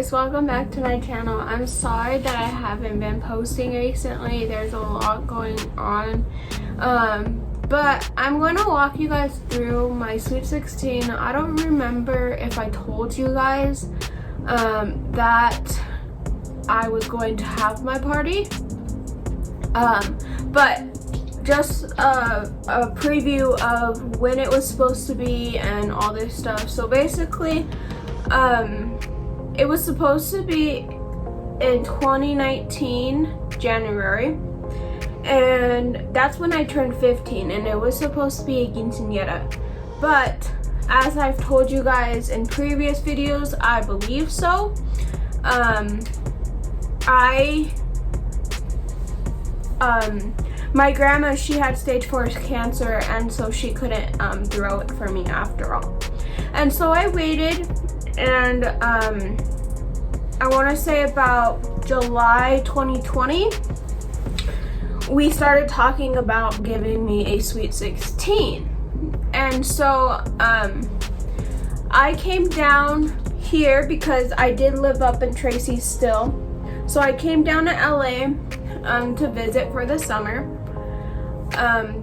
guys, welcome back to my channel. I'm sorry that I haven't been posting recently. There's a lot going on. But I'm going to walk you guys through my Sweet 16. I don't remember if I told you guys that I was going to have my party. But just a preview of when it was supposed to be and all this stuff. So basically, it was supposed to be in 2019 January, and that's when I turned 15, and it was supposed to be a quinceañera. But as I've told you guys in previous videos, I believe so. My grandma, she had stage 4 cancer, and so she couldn't throw it for me after all. And so I waited, and I want to say about July 2020, we started talking about giving me a Sweet 16. And so I came down here because I did live up in Tracy still. So I came down to LA to visit for the summer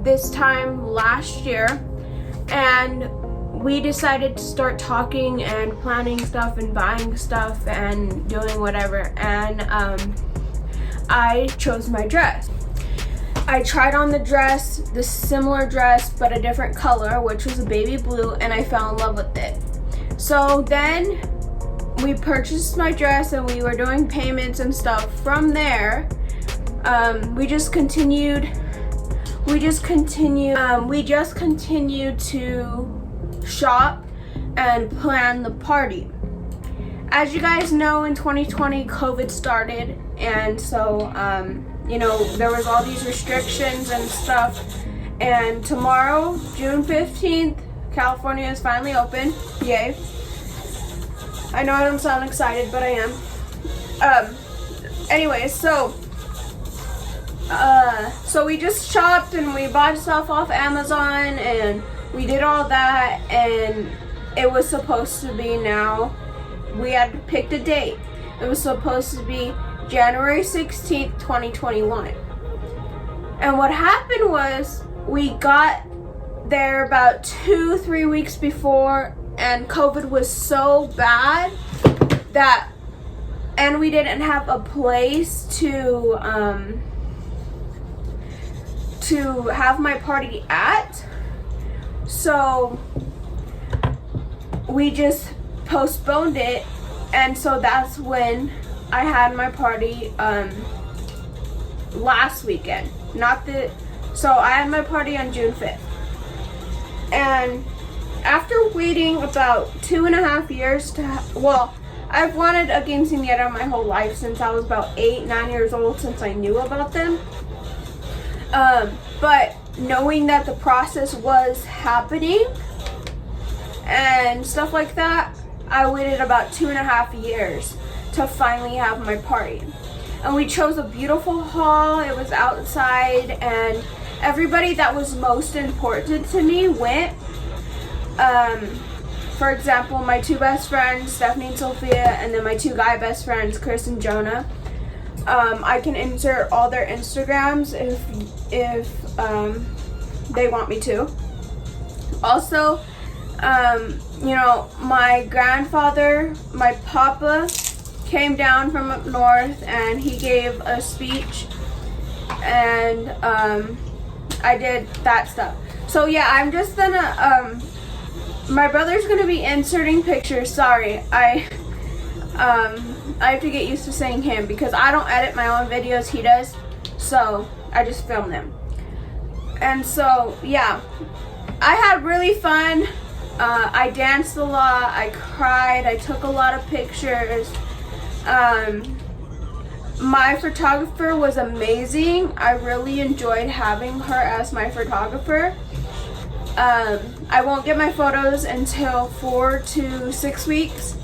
this time last year, and we decided to start talking and planning stuff and buying stuff and doing whatever, and I chose my dress. I tried on the dress, the similar dress but a different color, which was a baby blue, and I fell in love with it. So then we purchased my dress and we were doing payments and stuff. From there, we just continued to shop and plan the party. As you guys know, in 2020 COVID started, and so you know, there was all these restrictions and stuff. And tomorrow, June 15th, California is finally open. Yay. I know I don't sound excited, but I am. Anyways, so we just shopped and we bought stuff off Amazon and we did all that, and it was supposed to be now. We had picked a date. It was supposed to be January 16th, 2021. And what happened was we got there about 2-3 weeks before, and COVID was so bad that, and we didn't have a place to have my party at. So we just postponed it, and so that's when I had my party last weekend. So I had my party on June 5th. And after waiting about 2.5 years I've wanted a quinceañera my whole life, since I was about 8-9 years old, since I knew about them. But knowing that the process was happening and stuff like that, I waited about 2.5 years to finally have my party. And we chose a beautiful hall. It was outside, and everybody that was most important to me went. For example, my 2 best friends, Stephanie and Sofia, and then my 2 guy best friends, Chris and Johna. I can insert all their Instagrams if they want me to. Also, you know, my grandfather, my papa, came down from up north and he gave a speech, and I did that stuff. So yeah, I'm just gonna my brother's gonna be inserting pictures. Sorry, I have to get used to saying him because I don't edit my own videos, he does, so I just film them. And so yeah, I had really fun. I danced a lot, I cried, I took a lot of pictures. My photographer was amazing. I really enjoyed having her as my photographer. I won't get my photos until 4 to 6 weeks.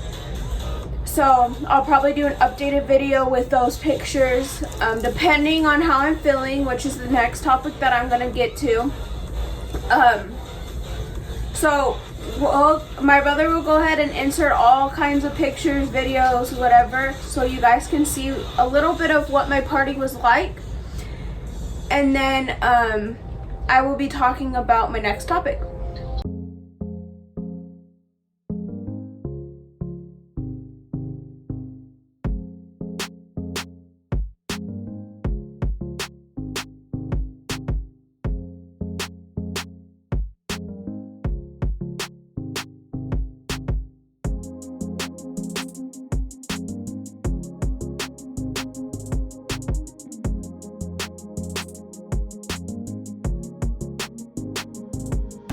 So I'll probably do an updated video with those pictures, depending on how I'm feeling, which is the next topic that I'm gonna get to. So my brother will go ahead and insert all kinds of pictures, videos, whatever, so you guys can see a little bit of what my party was like. And then I will be talking about my next topic.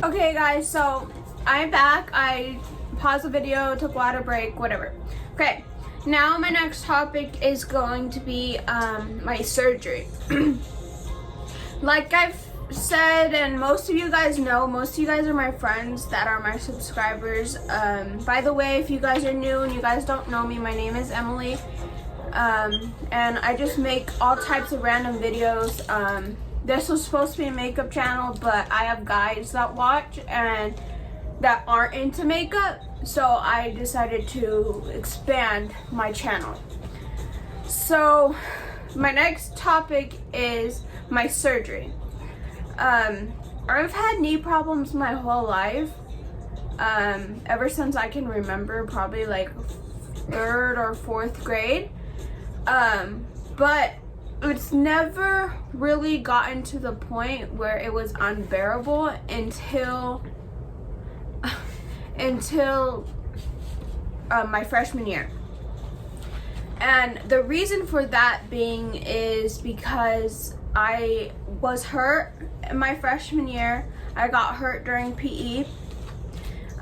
Okay guys, so I'm back. I paused the video, took water break, whatever. Okay, now my next topic is going to be my surgery. Like I've said, and most of you guys know, most of you guys are my friends that are my subscribers. By the way, if you guys are new and you guys don't know me, my name is Emily. And I just make all types of random videos. This was supposed to be a makeup channel, but I have guys that watch and that aren't into makeup, so I decided to expand my channel. So my next topic is my surgery. I've had knee problems my whole life, ever since I can remember, probably like 3rd or 4th grade, but it's never really gotten to the point where it was unbearable until my freshman year. And the reason for that being is because I was hurt in my freshman year. I got hurt during PE,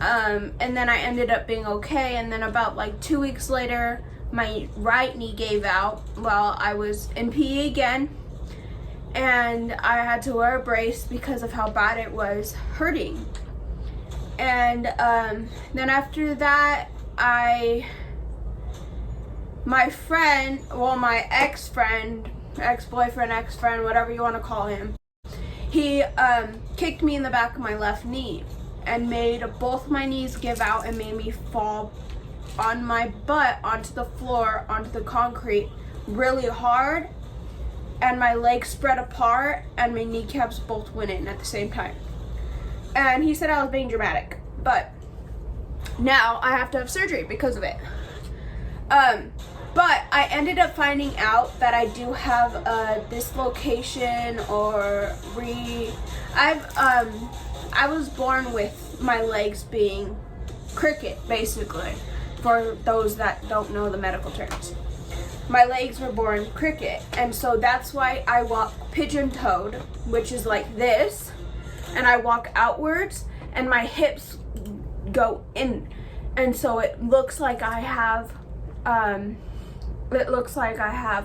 and then I ended up being okay, and then about like 2 weeks later my right knee gave out while I was in PE again, and I had to wear a brace because of how bad it was hurting. And then after that, my ex-boyfriend, whatever you want to call him, he kicked me in the back of my left knee and made both my knees give out and made me fall on my butt onto the floor, onto the concrete really hard, and my legs spread apart and my kneecaps both went in at the same time. And he said I was being dramatic, but now I have to have surgery because of it. But I ended up finding out that I do have a dislocation or I was born with my legs being crooked, basically, for those that don't know the medical terms. My legs were born crooked, and so that's why I walk pigeon-toed, which is like this, and I walk outwards, and my hips go in, and so it looks like I have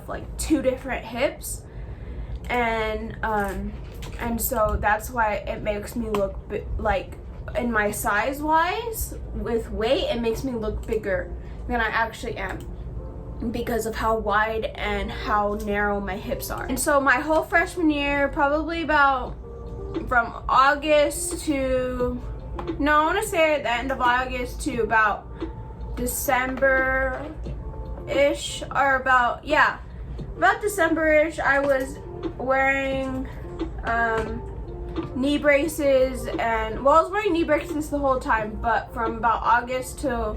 like 2 different hips, and so that's why it makes me look like, in my size wise with weight, it makes me look bigger than I actually am because of how wide and how narrow my hips are. And so my whole freshman year, probably about from August to, no, I want to say at the end of August to about December-ish, or about December-ish, I was wearing knee braces, and I was wearing knee braces the whole time, but from about August to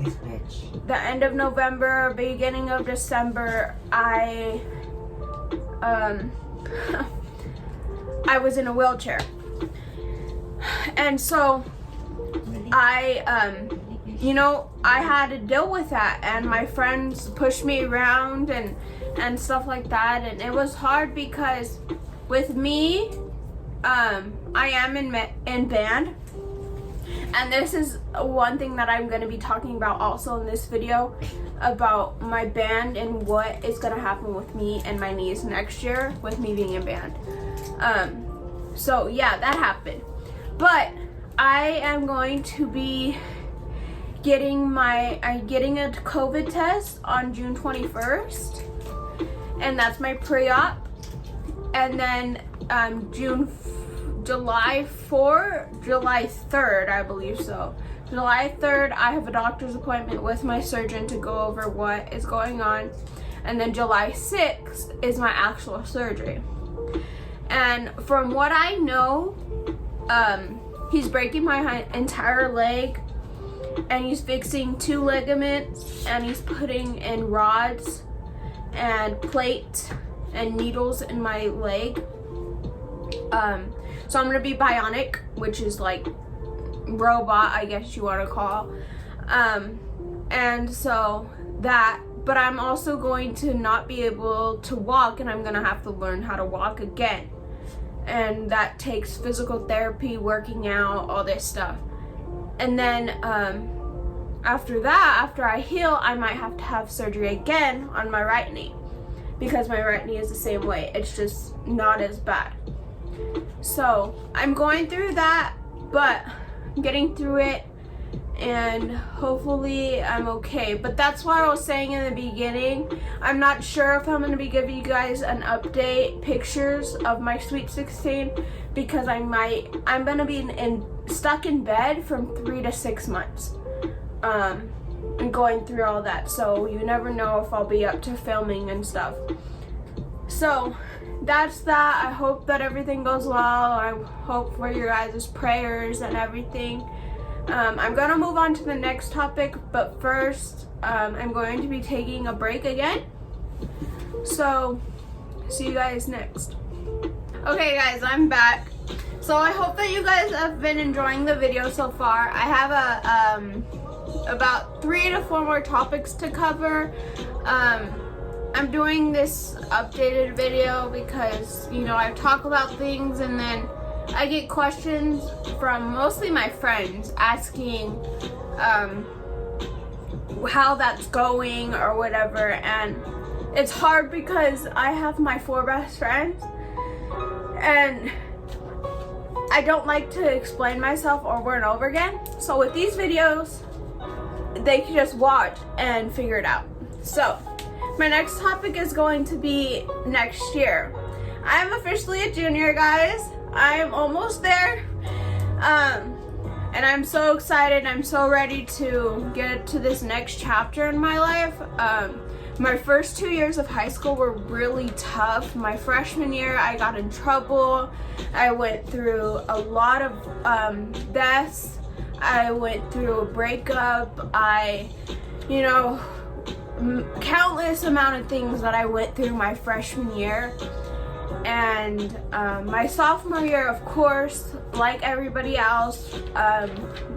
the end of November, beginning of December, I was in a wheelchair. And so I had to deal with that, and my friends pushed me around and stuff like that, and it was hard because with me, I am in band, and this is one thing that I'm going to be talking about also in this video, about my band and what is going to happen with me and my knees next year with me being in band. So yeah, that happened, but I am going to be getting a COVID test on June 21st, and that's my pre-op, and then July 3rd, I believe so. July 3rd, I have a doctor's appointment with my surgeon to go over what is going on. And then July 6th is my actual surgery. And from what I know, he's breaking my entire leg, and he's fixing 2 ligaments, and he's putting in rods and plates and needles in my leg. So I'm gonna be bionic, which is like robot, I guess you want to call. And so that, but I'm also going to not be able to walk, and I'm gonna have to learn how to walk again. And that takes physical therapy, working out, all this stuff. And then after that, after I heal, I might have to have surgery again on my right knee, because my right knee is the same way. It's just not as bad. So I'm going through that, but I'm getting through it, and hopefully I'm okay. But that's why I was saying in the beginning, I'm not sure if I'm going to be giving you guys an update, pictures of my Sweet 16, because I'm going to be stuck in bed from 3 to 6 months, and going through all that. So you never know if I'll be up to filming and stuff. So that's that. I hope that everything goes well. I hope for your guys' prayers and everything. I'm gonna move on to the next topic, but first, I'm going to be taking a break again. So, see you guys next. Okay guys, I'm back. So I hope that you guys have been enjoying the video so far. I have about 3 to 4 more topics to cover. I'm doing this updated video because, you know, I talk about things and then I get questions from mostly my friends asking how that's going or whatever, and it's hard because I have my 4 best friends and I don't like to explain myself over and over again. So with these videos, they can just watch and figure it out. So my next topic is going to be next year. I'm officially a junior, guys. I'm almost there. And I'm so excited. I'm so ready to get to this next chapter in my life. My first 2 years of high school were really tough. My freshman year, I got in trouble. I went through a lot of deaths. I went through a breakup. Countless amount of things that I went through my freshman year. And my sophomore year, of course, like everybody else,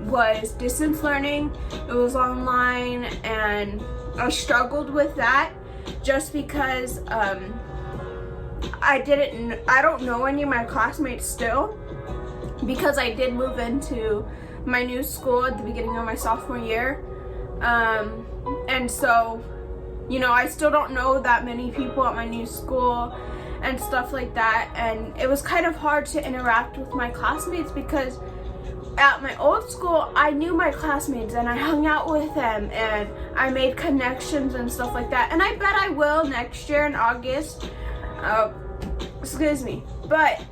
was distance learning. It was online, and I struggled with that just because I don't know any of my classmates still, because I did move into my new school at the beginning of my sophomore year. And so, you know, I still don't know that many people at my new school and stuff like that, and it was kind of hard to interact with my classmates because at my old school I knew my classmates and I hung out with them and I made connections and stuff like that, and I bet I will next year in August. But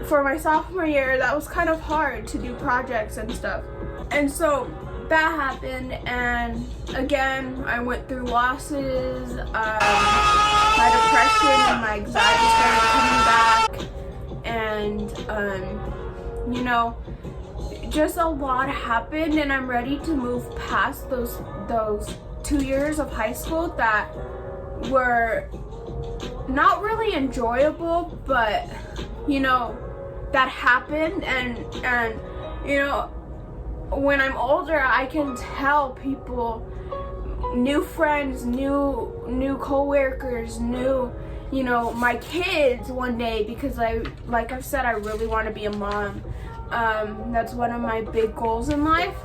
for my sophomore year, that was kind of hard to do projects and stuff, and so that happened, and again I went through losses. My depression and my anxiety started coming back, and you know, just a lot happened, and I'm ready to move past those 2 years of high school that were not really enjoyable, but you know, that happened, and you know, when I'm older, I can tell people, new friends, new co-workers, new, you know, my kids one day, because like I've said, I really want to be a mom. That's one of my big goals in life.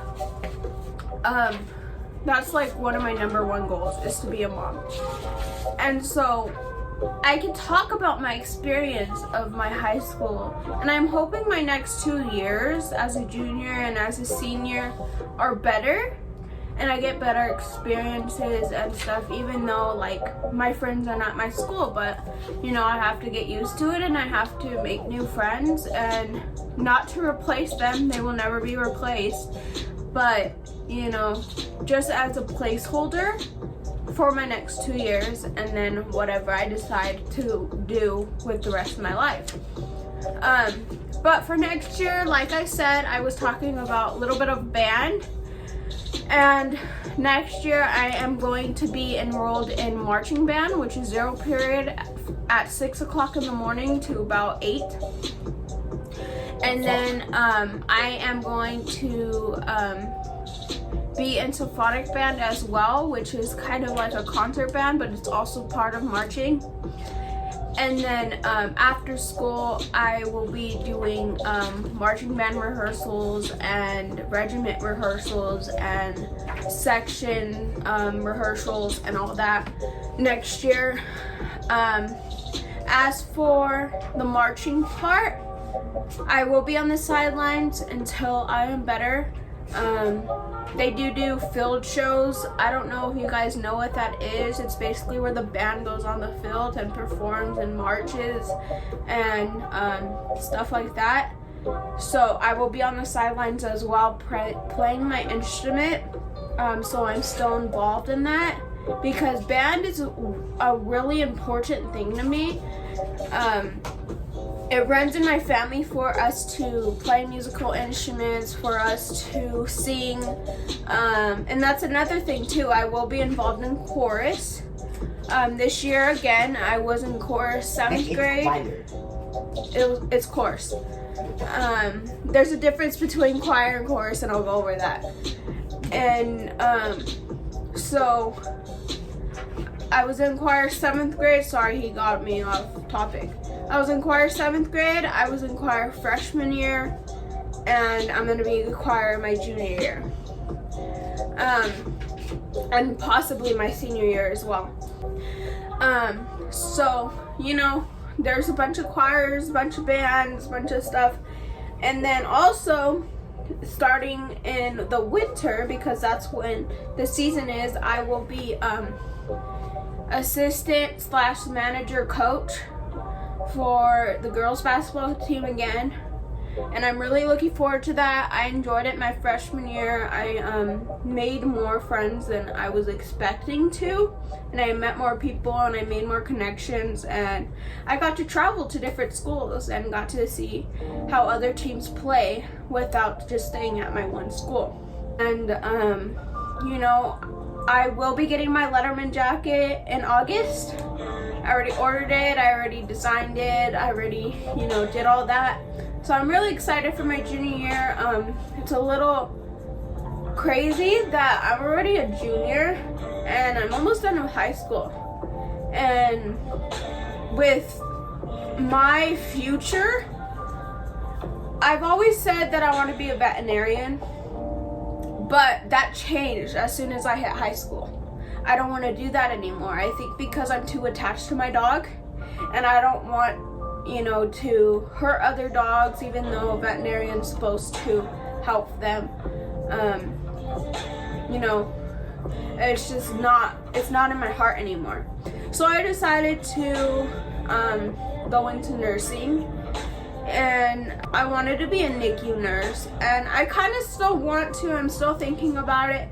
That's like one of my #1 goals, is to be a mom. And so I can talk about my experience of my high school, and I'm hoping my next 2 years as a junior and as a senior are better. and I get better experiences and stuff, even though like my friends are not my school. But you know, I have to get used to it, and I have to make new friends, and not to replace them, they will never be replaced, but you know, just as a placeholder for my next 2 years, and then whatever I decide to do with the rest of my life. But for next year, like I said, I was talking about a little bit of band, and next year I am going to be enrolled in marching band, which is 0 period at 6 o'clock in the morning to about 8. And then I am going to be in symphonic band as well, which is kind of like a concert band, but it's also part of marching. And then after school, I will be doing marching band rehearsals and regiment rehearsals and section rehearsals and all that next year. As for the marching part, I will be on the sidelines until I am better. They do field shows. I don't know if you guys know what that is. It's basically where the band goes on the field and performs and marches and stuff like that. So I will be on the sidelines as well, playing my instrument. So I'm still involved in that, because band is a really important thing to me. It runs in my family for us to play musical instruments, for us to sing, and that's another thing too. I will be involved in chorus. This year again, I was in chorus 7th grade. It's chorus. There's a difference between choir and chorus, and I'll go over that. And so I was in choir 7th grade. Sorry, he got me off topic. I was in choir 7th grade, I was in choir freshman year, and I'm gonna be in choir my junior year. And possibly my senior year as well. So, you know, there's a bunch of choirs, a bunch of bands, a bunch of stuff. And then also, starting in the winter, because that's when the season is, I will be assistant / manager coach for the girls basketball team again, and I'm really looking forward to that. I enjoyed it my freshman year. I made more friends than I was expecting to, and I met more people, and I made more connections, and I got to travel to different schools and got to see how other teams play without just staying at my one school. And you know, I will be getting my Letterman jacket in August. I already ordered it, I already designed it, I already, you know, did all that. So I'm really excited for my junior year. It's a little crazy that I'm already a junior and I'm almost done with high school. And with my future, I've always said that I want to be a veterinarian, but that changed as soon as I hit high school. I don't want to do that anymore. I think because I'm too attached to my dog, and I don't want, you know, to hurt other dogs, even though a veterinarian's supposed to help them. You know, it's just not in my heart anymore. So I decided to go into nursing, and I wanted to be a NICU nurse, and I kind of still want to. I'm still thinking about it.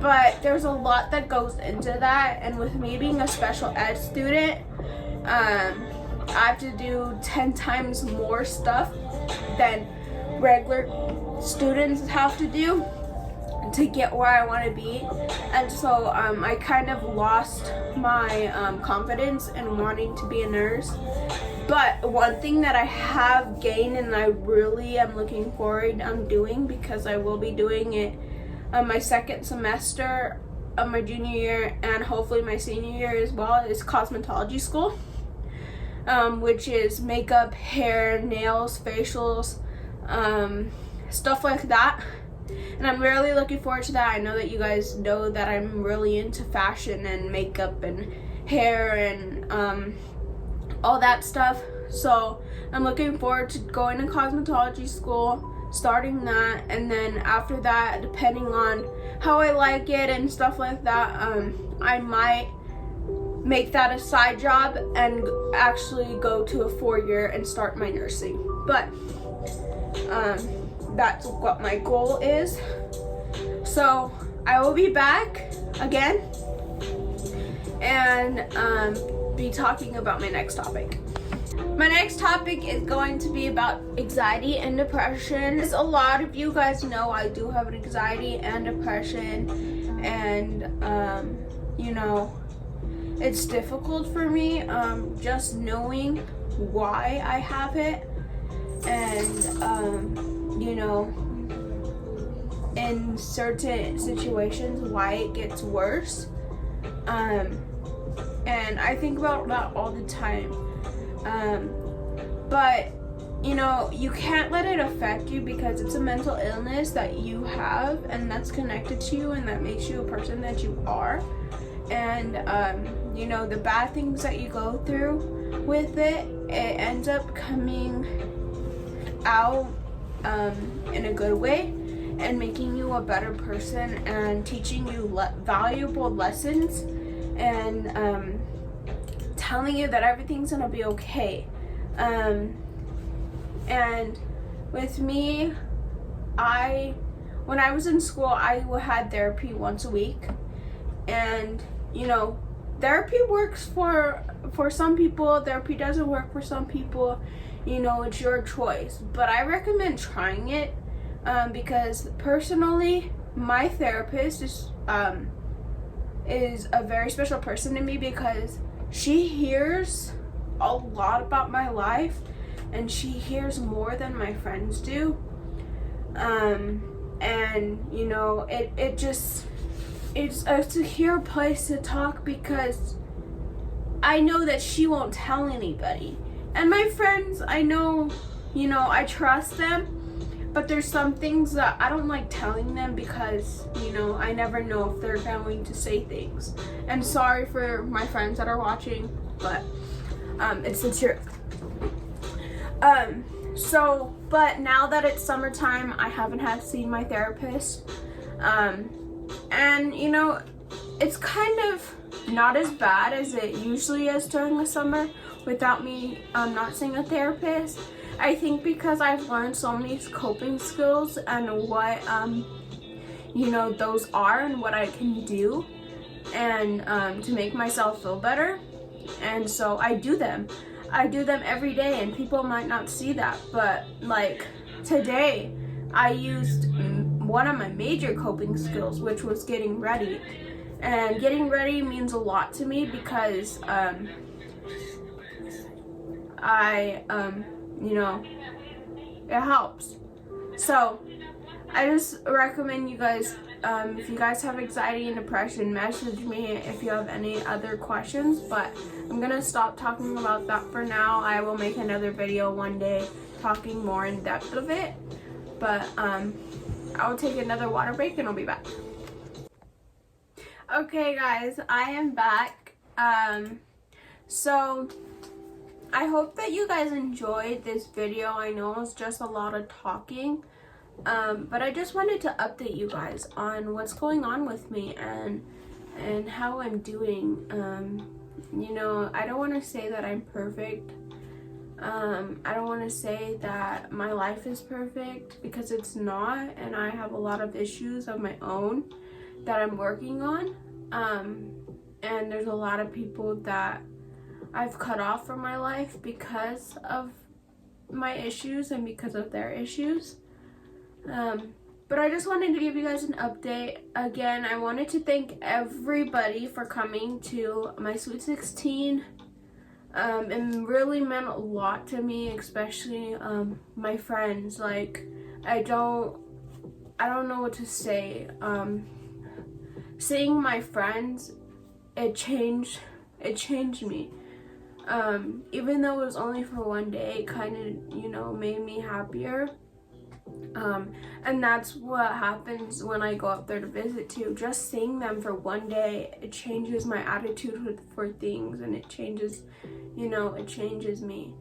But there's a lot that goes into that, and with me being a special ed student, I have to do 10 times more stuff than regular students have to do to get where I want to be. And so I kind of lost my confidence in wanting to be a nurse. But one thing that I have gained, and I really am looking forward to doing, because I will be doing it my second semester of my junior year and hopefully my senior year as well, is cosmetology school, which is makeup, hair, nails, facials, stuff like that. And I'm really looking forward to that. I know that you guys know that I'm really into fashion and makeup and hair and all that stuff. So I'm looking forward to going to cosmetology school, starting that, and then after that, depending on how I like it and stuff like that, I might make that a side job and actually go to a 4-year and start my nursing. But that's what my goal is. So I will be back again and be talking about my next topic. My next topic is going to be about anxiety and depression. As a lot of you guys know, I do have anxiety and depression, and you know, it's difficult for me just knowing why I have it, and you know, in certain situations why it gets worse, and I think about that all the time. But you know, you can't let it affect you because it's a mental illness that you have and that's connected to you and that makes you a person that you are. And you know, the bad things that you go through with it, it ends up coming out in a good way and making you a better person and teaching you valuable lessons, and telling you that everything's gonna be okay. And with me, when I was in school, I had therapy once a week, and you know, therapy works for some people, therapy doesn't work for some people, you know, it's your choice. But I recommend trying it, because personally, my therapist is a very special person to me because she hears a lot about my life, and she hears more than my friends do. And you know, it's a secure place to talk because I know that she won't tell anybody. And my friends, I know, you know, I trust them, but there's some things that I don't like telling them because, you know, I never know if they're going to say things. And sorry for my friends that are watching, but it's the truth. But now that it's summertime, I haven't seen my therapist. And you know, it's kind of not as bad as it usually is during the summer without me not seeing a therapist. I think because I've learned so many coping skills and what you know, those are and what I can do, and to make myself feel better. And so I do them every day, and people might not see that, but like today I used one of my major coping skills, which was getting ready. And getting ready means a lot to me because you know, it helps. So I just recommend you guys, if you guys have anxiety and depression, message me if you have any other questions. But I'm gonna stop talking about that for now. I will make another video one day talking more in depth of it. But I'll take another water break and I'll be back. Okay guys, I am back. So I hope that you guys enjoyed this video. I know it's just a lot of talking, but I just wanted to update you guys on what's going on with me and how I'm doing. You know, I don't want to say that I'm perfect. I don't want to say that my life is perfect because it's not, and I have a lot of issues of my own that I'm working on. And there's a lot of people that I've cut off from my life because of my issues and because of their issues. But I just wanted to give you guys an update. Again, I wanted to thank everybody for coming to my Sweet 16. It really meant a lot to me, especially my friends. Like, I don't know what to say. Seeing my friends, it changed me. Even though it was only for one day, it kind of, you know, made me happier. And that's what happens when I go up there to visit too. Just seeing them for one day, it changes my attitude for things, and it changes, you know, it changes me.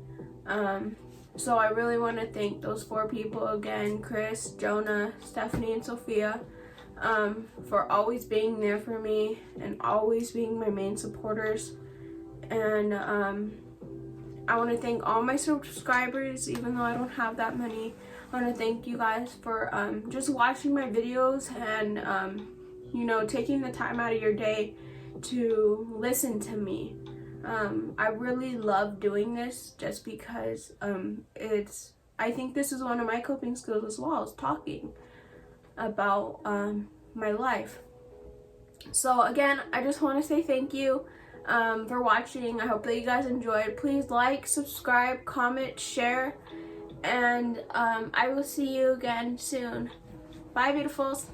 So I really want to thank those 4 people again, Chris, Jonah, Stephanie, and Sofia, for always being there for me and always being my main supporters. And I want to thank all my subscribers, even though I don't have that many. I want to thank you guys for just watching my videos and you know, taking the time out of your day to listen to me. I really love doing this just because I think this is one of my coping skills as well, is talking about my life. So again, I just want to say thank you for watching. I hope that you guys enjoyed. Please like, subscribe, comment, share, and I will see you again soon. Bye, beautifuls.